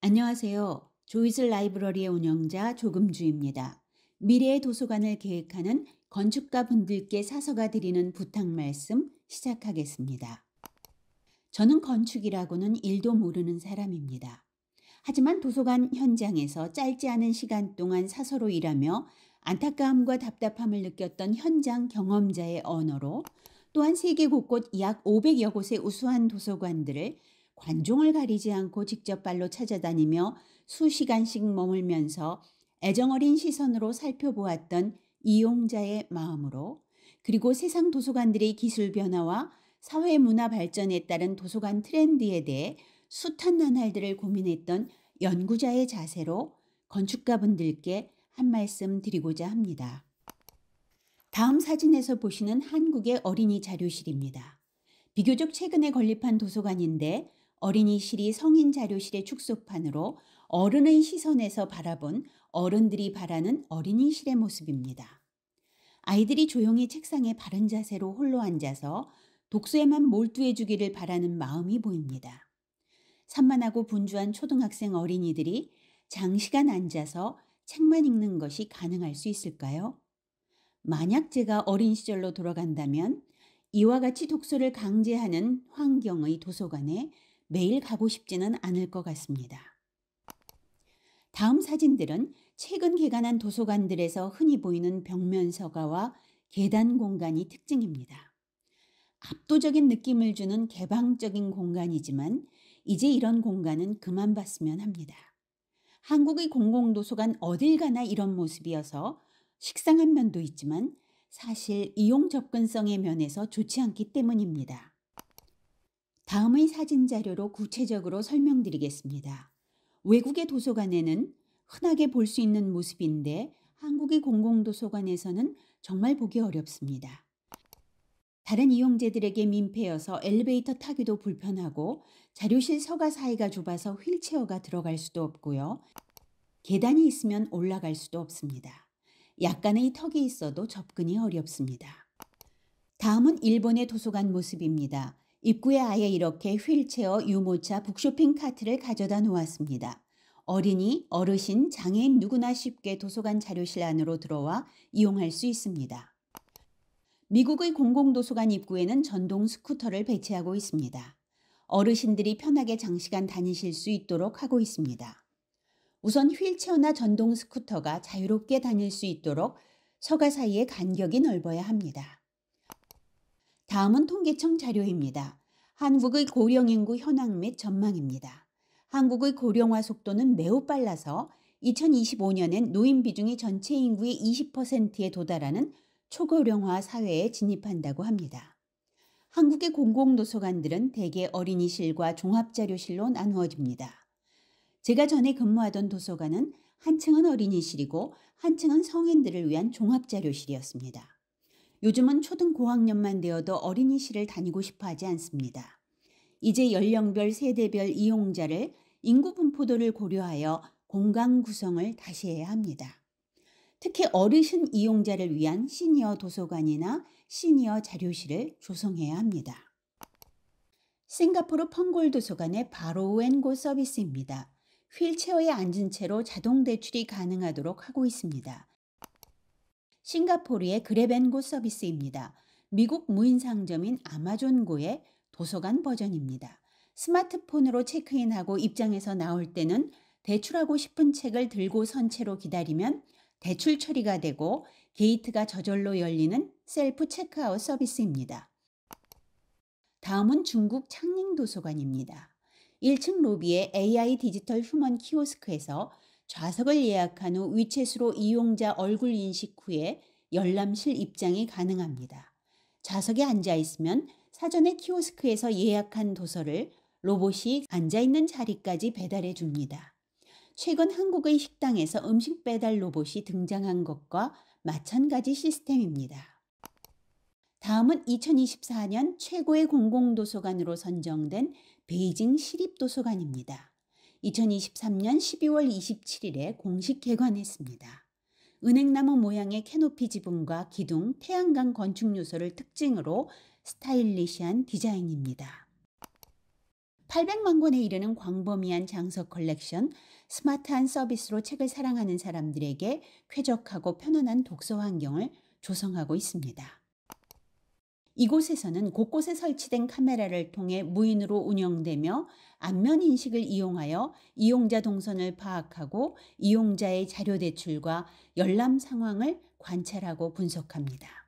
안녕하세요. 조이슬 라이브러리의 운영자 조금주입니다. 미래의 도서관을 계획하는 건축가 분들께 사서가 드리는 부탁 말씀 시작하겠습니다. 저는 건축이라고는 일도 모르는 사람입니다. 하지만 도서관 현장에서 짧지 않은 시간 동안 사서로 일하며 안타까움과 답답함을 느꼈던 현장 경험자의 언어로, 또한 세계 곳곳 약 500여 곳의 우수한 도서관들을 관종을 가리지 않고 직접 발로 찾아다니며 수시간씩 머물면서 애정어린 시선으로 살펴보았던 이용자의 마음으로, 그리고 세상 도서관들의 기술 변화와 사회 문화 발전에 따른 도서관 트렌드에 대해 숱한 나날들을 고민했던 연구자의 자세로 건축가분들께 한 말씀 드리고자 합니다. 다음 사진에서 보시는 한국의 어린이 자료실입니다. 비교적 최근에 건립한 도서관인데, 어린이실이 성인 자료실의 축소판으로 어른의 시선에서 바라본 어른들이 바라는 어린이실의 모습입니다. 아이들이 조용히 책상에 바른 자세로 홀로 앉아서 독서에만 몰두해 주기를 바라는 마음이 보입니다. 산만하고 분주한 초등학생 어린이들이 장시간 앉아서 책만 읽는 것이 가능할 수 있을까요? 만약 제가 어린 시절로 돌아간다면 이와 같이 독서를 강제하는 환경의 도서관에 매일 가고 싶지는 않을 것 같습니다. 다음 사진들은 최근 개관한 도서관들에서 흔히 보이는 벽면 서가와 계단 공간이 특징입니다. 압도적인 느낌을 주는 개방적인 공간이지만 이제 이런 공간은 그만 봤으면 합니다. 한국의 공공도서관 어딜 가나 이런 모습이어서 식상한 면도 있지만 사실 이용 접근성의 면에서 좋지 않기 때문입니다. 다음의 사진 자료로 구체적으로 설명드리겠습니다. 외국의 도서관에는 흔하게 볼 수 있는 모습인데, 한국의 공공도서관에서는 정말 보기 어렵습니다. 다른 이용자들에게 민폐여서 엘리베이터 타기도 불편하고, 자료실 서가 사이가 좁아서 휠체어가 들어갈 수도 없고요. 계단이 있으면 올라갈 수도 없습니다. 약간의 턱이 있어도 접근이 어렵습니다. 다음은 일본의 도서관 모습입니다. 입구에 아예 이렇게 휠체어, 유모차, 북쇼핑 카트를 가져다 놓았습니다. 어린이, 어르신, 장애인 누구나 쉽게 도서관 자료실 안으로 들어와 이용할 수 있습니다. 미국의 공공도서관 입구에는 전동 스쿠터를 배치하고 있습니다. 어르신들이 편하게 장시간 다니실 수 있도록 하고 있습니다. 우선 휠체어나 전동 스쿠터가 자유롭게 다닐 수 있도록 서가 사이의 간격이 넓어야 합니다. 다음은 통계청 자료입니다. 한국의 고령 인구 현황 및 전망입니다. 한국의 고령화 속도는 매우 빨라서 2025년엔 노인 비중이 전체 인구의 20%에 도달하는 초고령화 사회에 진입한다고 합니다. 한국의 공공도서관들은 대개 어린이실과 종합자료실로 나누어집니다. 제가 전에 근무하던 도서관은 한 층은 어린이실이고 한 층은 성인들을 위한 종합자료실이었습니다. 요즘은 초등 고학년만 되어도 어린이실을 다니고 싶어 하지 않습니다. 이제 연령별 세대별 이용자를 인구 분포도를 고려하여 공간 구성을 다시 해야 합니다. 특히 어르신 이용자를 위한 시니어 도서관이나 시니어 자료실을 조성해야 합니다. 싱가포르 펑골 도서관의 바로우앤고 서비스입니다. 휠체어에 앉은 채로 자동 대출이 가능하도록 하고 있습니다. 싱가포르의 그랩앤고 서비스입니다. 미국 무인 상점인 아마존고의 도서관 버전입니다. 스마트폰으로 체크인하고 입장에서 나올 때는 대출하고 싶은 책을 들고 선 채로 기다리면 대출 처리가 되고 게이트가 저절로 열리는 셀프 체크아웃 서비스입니다. 다음은 중국 창닝 도서관입니다. 1층 로비의 AI 디지털 휴먼 키오스크에서 좌석을 예약한 후 위챗으로 이용자 얼굴 인식 후에 열람실 입장이 가능합니다. 좌석에 앉아 있으면 사전에 키오스크에서 예약한 도서를 로봇이 앉아 있는 자리까지 배달해 줍니다. 최근 한국의 식당에서 음식 배달 로봇이 등장한 것과 마찬가지 시스템입니다. 다음은 2024년 최고의 공공도서관으로 선정된 베이징 시립도서관입니다. 2023년 12월 27일에 공식 개관했습니다. 은행나무 모양의 캐노피 지붕과 기둥, 태양광 건축 요소를 특징으로 스타일리시한 디자인입니다. 800만 권에 이르는 광범위한 장서 컬렉션, 스마트한 서비스로 책을 사랑하는 사람들에게 쾌적하고 편안한 독서 환경을 조성하고 있습니다. 이곳에서는 곳곳에 설치된 카메라를 통해 무인으로 운영되며 안면 인식을 이용하여 이용자 동선을 파악하고 이용자의 자료 대출과 열람 상황을 관찰하고 분석합니다.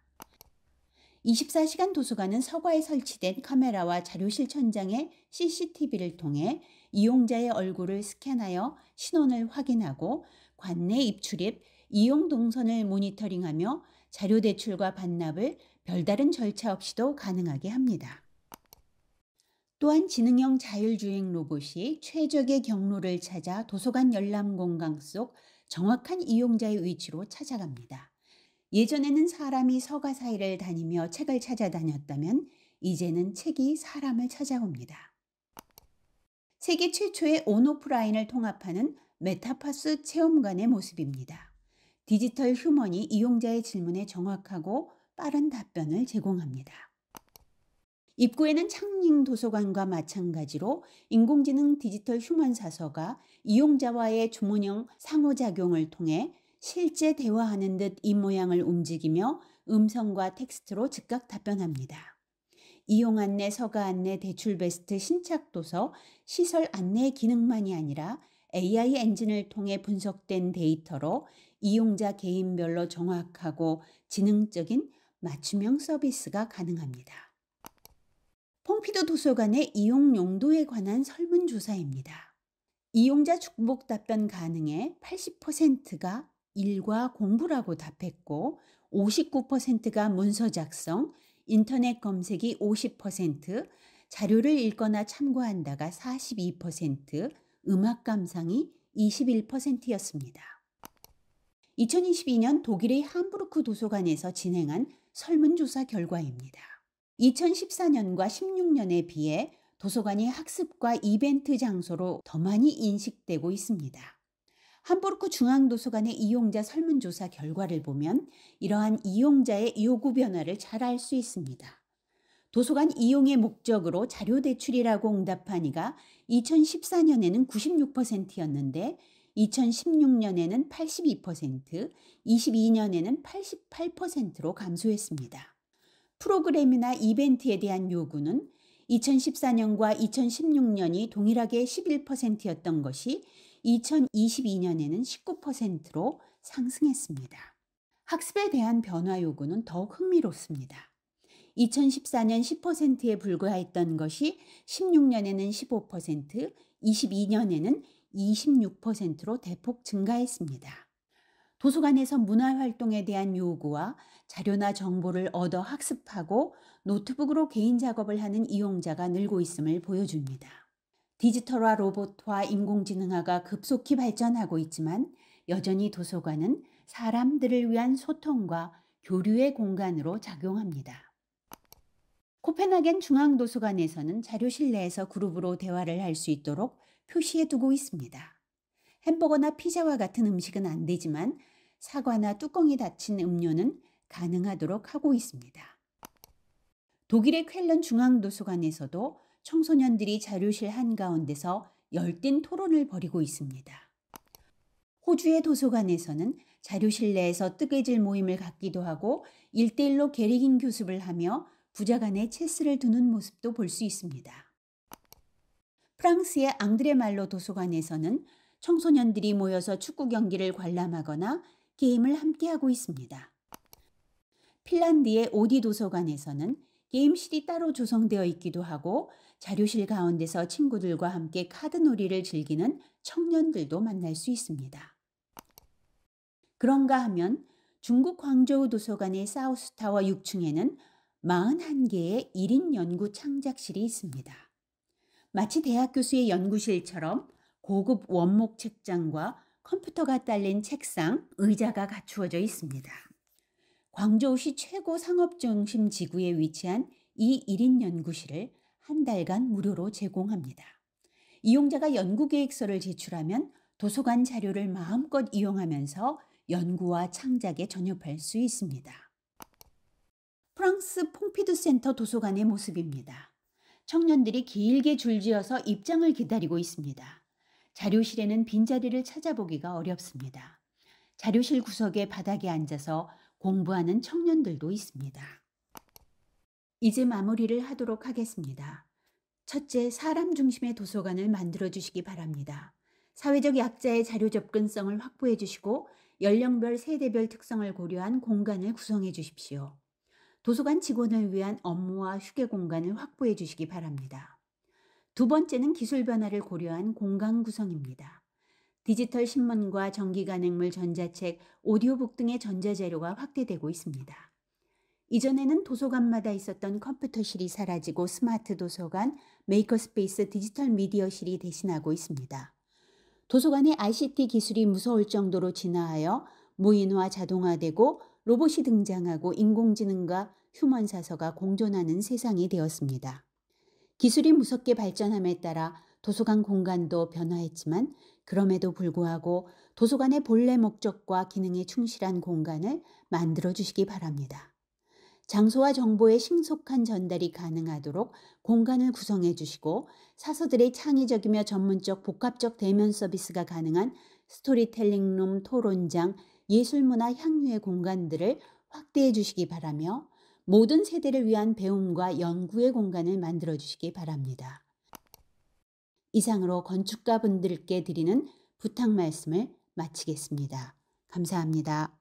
24시간 도서관은 서가에 설치된 카메라와 자료실 천장의 CCTV를 통해 이용자의 얼굴을 스캔하여 신원을 확인하고 관내 입출입, 이용 동선을 모니터링하며 자료 대출과 반납을 별다른 절차 없이도 가능하게 합니다. 또한 지능형 자율주행 로봇이 최적의 경로를 찾아 도서관 열람 공간 속 정확한 이용자의 위치로 찾아갑니다. 예전에는 사람이 서가 사이를 다니며 책을 찾아다녔다면 이제는 책이 사람을 찾아옵니다. 세계 최초의 온오프라인을 통합하는 메타버스 체험관의 모습입니다. 디지털 휴먼이 이용자의 질문에 정확하고 빠른 답변을 제공합니다. 입구에는 창닝 도서관과 마찬가지로 인공지능 디지털 휴먼 사서가 이용자와의 주문형 상호작용을 통해 실제 대화하는 듯 입모양을 움직이며 음성과 텍스트로 즉각 답변합니다. 이용 안내, 서가 안내, 대출 베스트, 신착 도서, 시설 안내 기능만이 아니라 AI 엔진을 통해 분석된 데이터로 이용자 개인별로 정확하고 지능적인 맞춤형 서비스가 가능합니다. 퐁피두 도서관의 이용 용도에 관한 설문조사입니다. 이용자 중복 답변 가능에 80%가 일과 공부라고 답했고 59%가 문서 작성, 인터넷 검색이 50%, 자료를 읽거나 참고한다가 42%, 음악 감상이 21%였습니다. 2022년 독일의 함부르크 도서관에서 진행한 설문조사 결과입니다. 2014년과 16년에 비해 도서관이 학습과 이벤트 장소로 더 많이 인식되고 있습니다. 함부르크 중앙도서관의 이용자 설문조사 결과를 보면 이러한 이용자의 요구 변화를 잘 알 수 있습니다. 도서관 이용의 목적으로 자료 대출이라고 응답한 이가 2014년에는 96%였는데 2016년에는 82%, 22년에는 88%로 감소했습니다. 프로그램이나 이벤트에 대한 요구는 2014년과 2016년이 동일하게 11%였던 것이 2022년에는 19%로 상승했습니다. 학습에 대한 변화 요구는 더욱 흥미롭습니다. 2014년 10%에 불과했던 것이 16년에는 15%, 22년에는 26%로 대폭 증가했습니다. 도서관에서 문화활동에 대한 요구와 자료나 정보를 얻어 학습하고 노트북으로 개인 작업을 하는 이용자가 늘고 있음을 보여줍니다. 디지털화 로봇화 인공지능화가 급속히 발전하고 있지만 여전히 도서관은 사람들을 위한 소통과 교류의 공간으로 작용합니다. 코펜하겐 중앙도서관에서는 자료실 내에서 그룹으로 대화를 할 수 있도록 표시해 두고 있습니다. 햄버거나 피자와 같은 음식은 안 되지만 사과나 뚜껑이 닫힌 음료는 가능하도록 하고 있습니다. 독일의 쾰른 중앙도서관에서도 청소년들이 자료실 한가운데서 열띤 토론을 벌이고 있습니다. 호주의 도서관에서는 자료실 내에서 뜨개질 모임을 갖기도 하고 1대1로 게리깅 교습을 하며 부자간에 체스를 두는 모습도 볼 수 있습니다. 프랑스의 앙드레 말로 도서관에서는 청소년들이 모여서 축구 경기를 관람하거나 게임을 함께하고 있습니다. 핀란드의 오디 도서관에서는 게임실이 따로 조성되어 있기도 하고 자료실 가운데서 친구들과 함께 카드놀이를 즐기는 청년들도 만날 수 있습니다. 그런가 하면 중국 광저우 도서관의 사우스타워 6층에는 41개의 1인 연구 창작실이 있습니다. 마치 대학 교수의 연구실처럼 고급 원목 책장과 컴퓨터가 딸린 책상, 의자가 갖추어져 있습니다. 광저우시 최고 상업중심 지구에 위치한 이 1인 연구실을 한 달간 무료로 제공합니다. 이용자가 연구계획서를 제출하면 도서관 자료를 마음껏 이용하면서 연구와 창작에 전협할 수 있습니다. 프랑스 퐁피두 센터 도서관의 모습입니다. 청년들이 길게 줄지어서 입장을 기다리고 있습니다. 자료실에는 빈자리를 찾아보기가 어렵습니다. 자료실 구석의 바닥에 앉아서 공부하는 청년들도 있습니다. 이제 마무리를 하도록 하겠습니다. 첫째, 사람 중심의 도서관을 만들어 주시기 바랍니다. 사회적 약자의 자료 접근성을 확보해 주시고 연령별, 세대별 특성을 고려한 공간을 구성해 주십시오. 도서관 직원을 위한 업무와 휴게 공간을 확보해 주시기 바랍니다. 두 번째는 기술 변화를 고려한 공간 구성입니다. 디지털 신문과 전기 간행물, 전자책, 오디오북 등의 전자자료가 확대되고 있습니다. 이전에는 도서관마다 있었던 컴퓨터실이 사라지고 스마트 도서관, 메이커스페이스 디지털 미디어실이 대신하고 있습니다. 도서관의 ICT 기술이 무서울 정도로 진화하여 무인화 자동화되고 로봇이 등장하고 인공지능과 휴먼 사서가 공존하는 세상이 되었습니다. 기술이 무섭게 발전함에 따라 도서관 공간도 변화했지만 그럼에도 불구하고 도서관의 본래 목적과 기능에 충실한 공간을 만들어 주시기 바랍니다. 장소와 정보의 신속한 전달이 가능하도록 공간을 구성해 주시고 사서들의 창의적이며 전문적 복합적 대면 서비스가 가능한 스토리텔링룸, 토론장, 예술문화 향유의 공간들을 확대해 주시기 바라며 모든 세대를 위한 배움과 연구의 공간을 만들어 주시기 바랍니다. 이상으로 건축가 분들께 드리는 부탁 말씀을 마치겠습니다. 감사합니다.